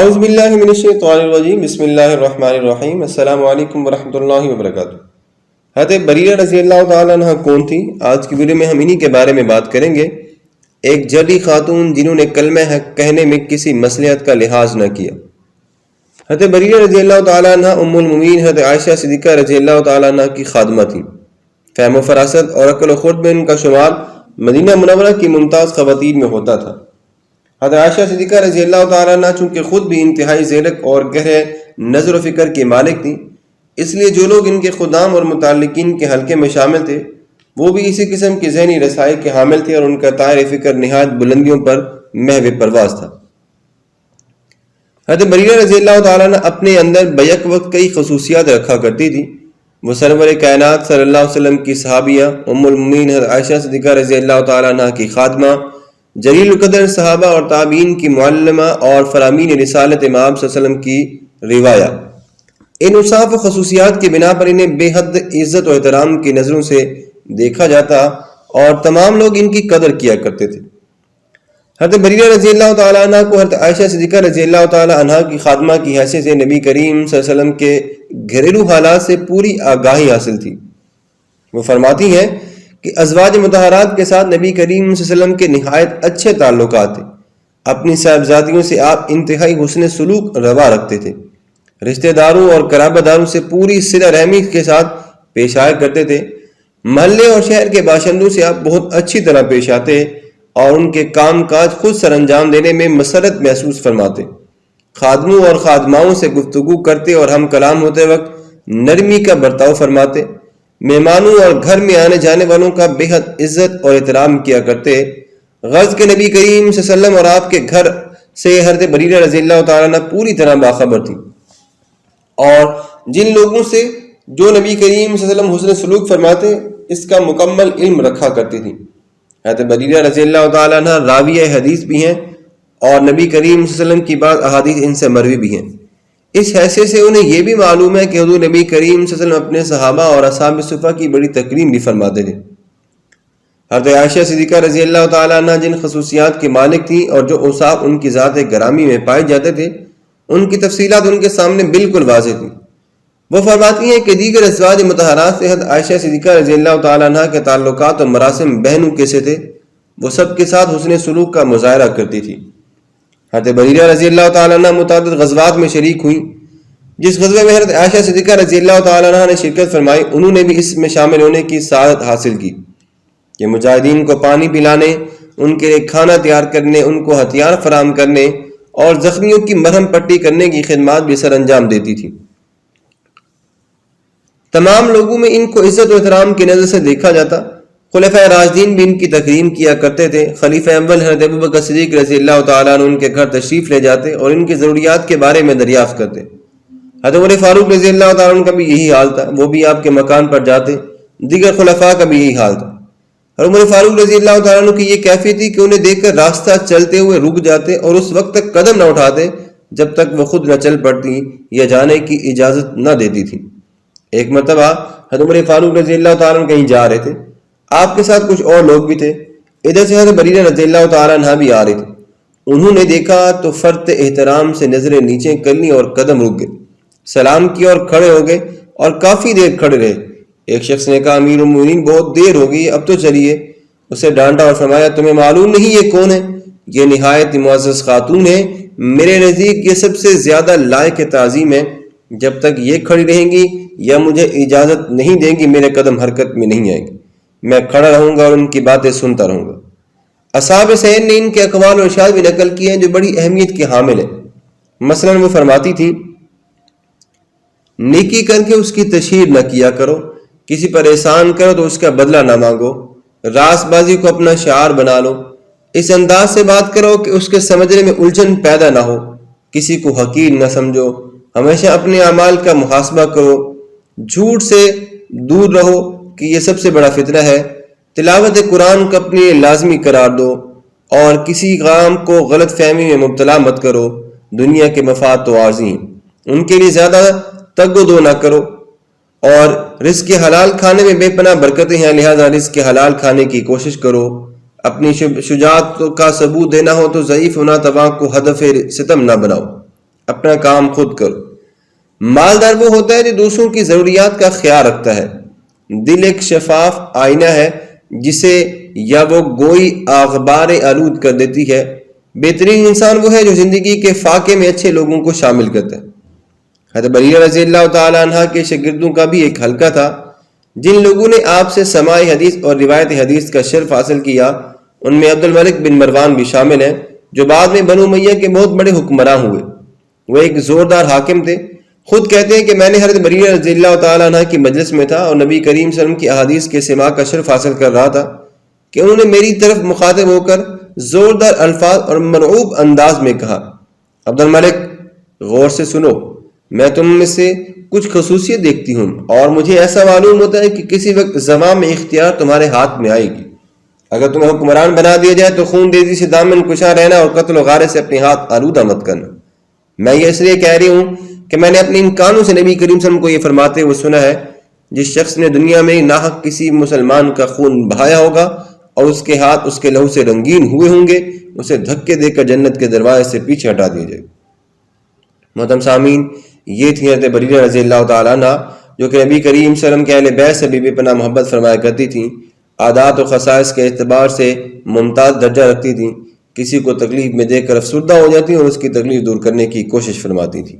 اعوذ باللہ من الشیطان الرجیم بسم اللہ الرحمن الرحیم السلام علیکم ورحمۃ اللہ وبرکاتہ۔ حضرت بریرہ رضی اللہ تعالیٰ عنہ کون تھی؟ آج کی ویڈیو میں ہم انہی کے بارے میں بات کریں گے۔ ایک جلی خاتون جنہوں نے کلمہ حق کہنے میں کسی مصلحت کا لحاظ نہ کیا۔ حضرت بریرہ رضی اللہ تعالیٰ عنہ ام المؤمنین حضرت عائشہ صدیقہ رضی اللہ تعالیٰ عنہ کی خادمہ تھیں۔ فہم و فراست اور عقل و خرد میں ان کا شمار مدینہ منورہ کی ممتاز خواتین میں ہوتا تھا۔ حضرت عائشہ صدیقہ رضی اللہ تعالیٰ عنہ چونکہ خود بھی انتہائی زیرک اور گہرے نظر و فکر کی مالک تھیں، اس لیے جو لوگ ان کے خدام اور متعلقین کے حلقے میں شامل تھے وہ بھی اسی قسم کی ذہنی رسائی کے حامل تھے اور ان کا طائر فکر نہایت بلندیوں پر محو پرواز تھا۔ حضرت بریرہ رضی اللہ تعالیٰ عنہ اپنے اندر بیک وقت کئی خصوصیات رکھا کرتی تھی۔ وہ سرور کائنات صلی اللہ علیہ وسلم کی صحابیہ ام المؤمنین حضرت عائشہ صدیقہ رضی اللہ تعالیٰ عنہ کی خادمہ، جلیل القدر صحابہ اور تابعین کی معلمہ اور فرامین رسالت امام صلی اللہ علیہ وسلم کی روایہ۔ ان اوصاف و خصوصیات کی بنا پر انہیں بے حد عزت و احترام کی نظروں سے دیکھا جاتا اور تمام لوگ ان کی قدر کیا کرتے تھے۔ حضرت بریرہ رضی اللہ تعالیٰ عنہ کو حضرت عائشہ صدیقہ رضی اللہ تعالیٰ عنہ کی خادمہ کی حیثیت سے نبی کریم صلی اللہ علیہ وسلم کے گھریلو حالات سے پوری آگاہی حاصل تھی۔ وہ فرماتی ہیں کہ ازواج مطہرات کے ساتھ نبی کریم صلی اللہ علیہ وسلم کے نہایت اچھے تعلقات تھے۔ اپنی صاحبزادیوں سے آپ انتہائی حسن سلوک روا رکھتے تھے۔ رشتہ داروں اور قرابت داروں سے پوری صلہ رحمی کے ساتھ پیش آیا کرتے تھے۔ محلے اور شہر کے باشندوں سے آپ بہت اچھی طرح پیش آتے اور ان کے کام کاج خود سر انجام دینے میں مسرت محسوس فرماتے۔ خادموں اور خادماؤں سے گفتگو کرتے اور ہم کلام ہوتے وقت نرمی کا برتاؤ فرماتے۔ مہمانوں اور گھر میں آنے جانے والوں کا بے حد عزت اور احترام کیا کرتے۔ غرض کے نبی کریم صلی اللہ علیہ وسلم اور آپ کے گھر سے حضرت بریرہ رضی اللہ تعالیٰ عنہ پوری طرح باخبر تھی اور جن لوگوں سے جو نبی کریم صلی اللہ علیہ وسلم حسن سلوک فرماتے اس کا مکمل علم رکھا کرتی تھی۔ حضرت بریرہ رضی اللہ تعالیٰ عنہ راویہ حدیث بھی ہیں اور نبی کریم صلی اللہ علیہ وسلم کی بعض احادیث ان سے مروی بھی ہیں۔ اس حیثیت سے انہیں یہ بھی معلوم ہے کہ حضور نبی کریم صلی اللہ علیہ وسلم اپنے صحابہ اور اصحاب صفہ کی بڑی تکریم بھی فرماتے تھے۔ حضرت عائشہ صدیقہ رضی اللہ تعالیٰ عنہ جن خصوصیات کی مالک تھیں اور جو اوصاف ان کی ذات گرامی میں پائے جاتے تھے ان کی تفصیلات ان کے سامنے بالکل واضح تھیں۔ وہ فرماتی ہیں کہ دیگر ازواج مطہرات سے حضرت عائشہ صدیقہ رضی اللہ تعالیٰ عنہ کے تعلقات اور مراسم بہنوں کیسے تھے، وہ سب کے ساتھ حسن سلوک کا مظاہرہ کرتی تھی۔ حضرت بریرہ رضی اللہ تعالیٰ عنہ متعدد غزوات میں شریک ہوئیں۔ جس غزوے میں حضرت عائشہ صدیقہ رضی اللہ تعالیٰ عنہ نے شرکت فرمائی انہوں نے بھی اس میں شامل ہونے کی سعادت حاصل کی کہ مجاہدین کو پانی پلانے، ان کے لیے کھانا تیار کرنے، ان کو ہتھیار فراہم کرنے اور زخمیوں کی مرہم پٹی کرنے کی خدمات بھی سر انجام دیتی تھی۔ تمام لوگوں میں ان کو عزت و احترام کی نظر سے دیکھا جاتا۔ خلفائے راشدین بھی ان کی تکریم کیا کرتے تھے۔ خلیفہ اول حضرت ابوبکر صدیق رضی اللہ تعالیٰ عنہ ان کے گھر تشریف لے جاتے اور ان کی ضروریات کے بارے میں دریافت کرتے۔ حضرت عمر فاروق رضی اللہ تعالیٰ عنہ کا بھی یہی حال تھا، وہ بھی آپ کے مکان پر جاتے۔ دیگر خلفاء کا بھی یہی حال تھا۔ اور عمر فاروق رضی اللہ تعالیٰ عنہ کی یہ کیفیت تھی کہ انہیں دیکھ کر راستہ چلتے ہوئے رک جاتے اور اس وقت تک قدم نہ اٹھاتے جب تک وہ خود نہ چل پڑتی یا جانے کی اجازت نہ دیتی تھی۔ ایک مرتبہ حضرت عمر فاروق رضی اللہ تعالیٰ عنہ کہیں جا رہے تھے، آپ کے ساتھ کچھ اور لوگ بھی تھے۔ ادھر سے حضرت بریرہ رضی اللہ تعالیٰ عنہ بھی آ رہے تھے۔ انہوں نے دیکھا تو فرط احترام سے نظریں نیچے کر لیں اور قدم رک گئے، سلام کیا اور کھڑے ہو گئے اور کافی دیر کھڑے رہے۔ ایک شخص نے کہا امیر المومنین بہت دیر ہو گئی، اب تو چلیے۔ اسے ڈانٹا اور فرمایا تمہیں معلوم نہیں یہ کون ہے؟ یہ نہایت معزز خاتون ہے، میرے نزدیک یہ سب سے زیادہ لائق تعظیم ہے۔ جب تک یہ کھڑی رہیں گی یا مجھے اجازت نہیں دیں گی میرے قدم حرکت میں نہیں آئیں گے، میں کھڑا رہوں گا اور ان کی باتیں سنتا رہوں گا۔ اصحاب سین نے ان کے اقوال و ارشاد بھی نقل کیے ہیں جو بڑی اہمیت کے حامل ہیں۔ مثلا وہ فرماتی تھی نیکی کر کے اس کی تشہیر نہ کیا کرو، کسی پر احسان کرو تو اس کا بدلہ نہ مانگو، راست بازی کو اپنا شعار بنا لو، اس انداز سے بات کرو کہ اس کے سمجھنے میں الجھن پیدا نہ ہو، کسی کو حقیر نہ سمجھو، ہمیشہ اپنے اعمال کا محاسبہ کرو، جھوٹ سے دور رہو کہ یہ سب سے بڑا فتنہ ہے، تلاوت قرآن کو اپنی لازمی قرار دو اور کسی کام کو غلط فہمی میں مبتلا مت کرو، دنیا کے مفاد تو عارضی ہیں، ان کے لیے زیادہ تگ و دو نہ کرو، اور رزق حلال کھانے میں بے پناہ برکتیں ہیں، لہذا رزق حلال کھانے کی کوشش کرو، اپنی شجاعت کا ثبوت دینا ہو تو ضعیف و ناتواں کو ہدف ستم نہ بناؤ، اپنا کام خود کرو۔ مالدار وہ ہوتا ہے جو دوسروں کی ضروریات کا خیال رکھتا ہے۔ دل ایک شفاف آئینہ ہے جسے یا وہ گوئی اخبار آلود کر دیتی ہے۔ بہترین انسان وہ ہے جو زندگی کے فاقے میں اچھے لوگوں کو شامل کرتا ہے۔ حضرت بریرہ رضی اللہ تعالیٰ عنہ کے شاگردوں کا بھی ایک حلقہ تھا جن لوگوں نے آپ سے سماع حدیث اور روایت حدیث کا شرف حاصل کیا۔ ان میں عبد الملک بن مروان بھی شامل ہیں جو بعد میں بنو امیہ کے بہت بڑے حکمراں ہوئے۔ وہ ایک زوردار حاکم تھے۔ خود کہتے ہیں کہ میں نے حضرت بریرہ رضی اللہ تعالیٰ عنہ کی مجلس میں تھا اور نبی کریم صلی اللہ علیہ وسلم کی احادیث کے سماع کا شرف حاصل کر رہا تھا کہ انہوں نے میری طرف مخاطب ہو کر زوردار الفاظ اور مرعوب انداز میں کہا، عبد الملک غور سے سنو، میں تم میں سے کچھ خصوصیت دیکھتی ہوں اور مجھے ایسا معلوم ہوتا ہے کہ کسی وقت زمان میں اختیار تمہارے ہاتھ میں آئے گی۔ اگر تمہیں حکمران بنا دیا جائے تو خون دیزی سے دامن کشا رہنا اور قتل و غارت سے اپنے ہاتھ آلودہ مت کرنا۔ میں یہ اس لیے کہہ رہی ہوں کہ میں نے اپنے ان کانوں سے نبی کریم صلی اللہ علیہ وسلم کو یہ فرماتے ہوئے سنا ہے، جس شخص نے دنیا میں ناحق کسی مسلمان کا خون بہایا ہوگا اور اس کے ہاتھ اس کے لہو سے رنگین ہوئے ہوں گے، اسے دھکے دے کر جنت کے دروازے سے پیچھے ہٹا دیا جائے۔ محترم سامعین، یہ تھی حضرت بریرہ رضی اللہ تعالیٰ عنہ جو کہ نبی کریم صلی اللہ علیہ وسلم کے اہل بیت سے بے پناہ محبت فرمایا کرتی تھیں، عادات و خصائص کے اعتبار سے ممتاز درجہ رکھتی تھیں، کسی کو تکلیف میں دیکھ کر افسردہ ہو جاتی اور اس کی تکلیف دور کرنے کی کوشش فرماتی تھیں۔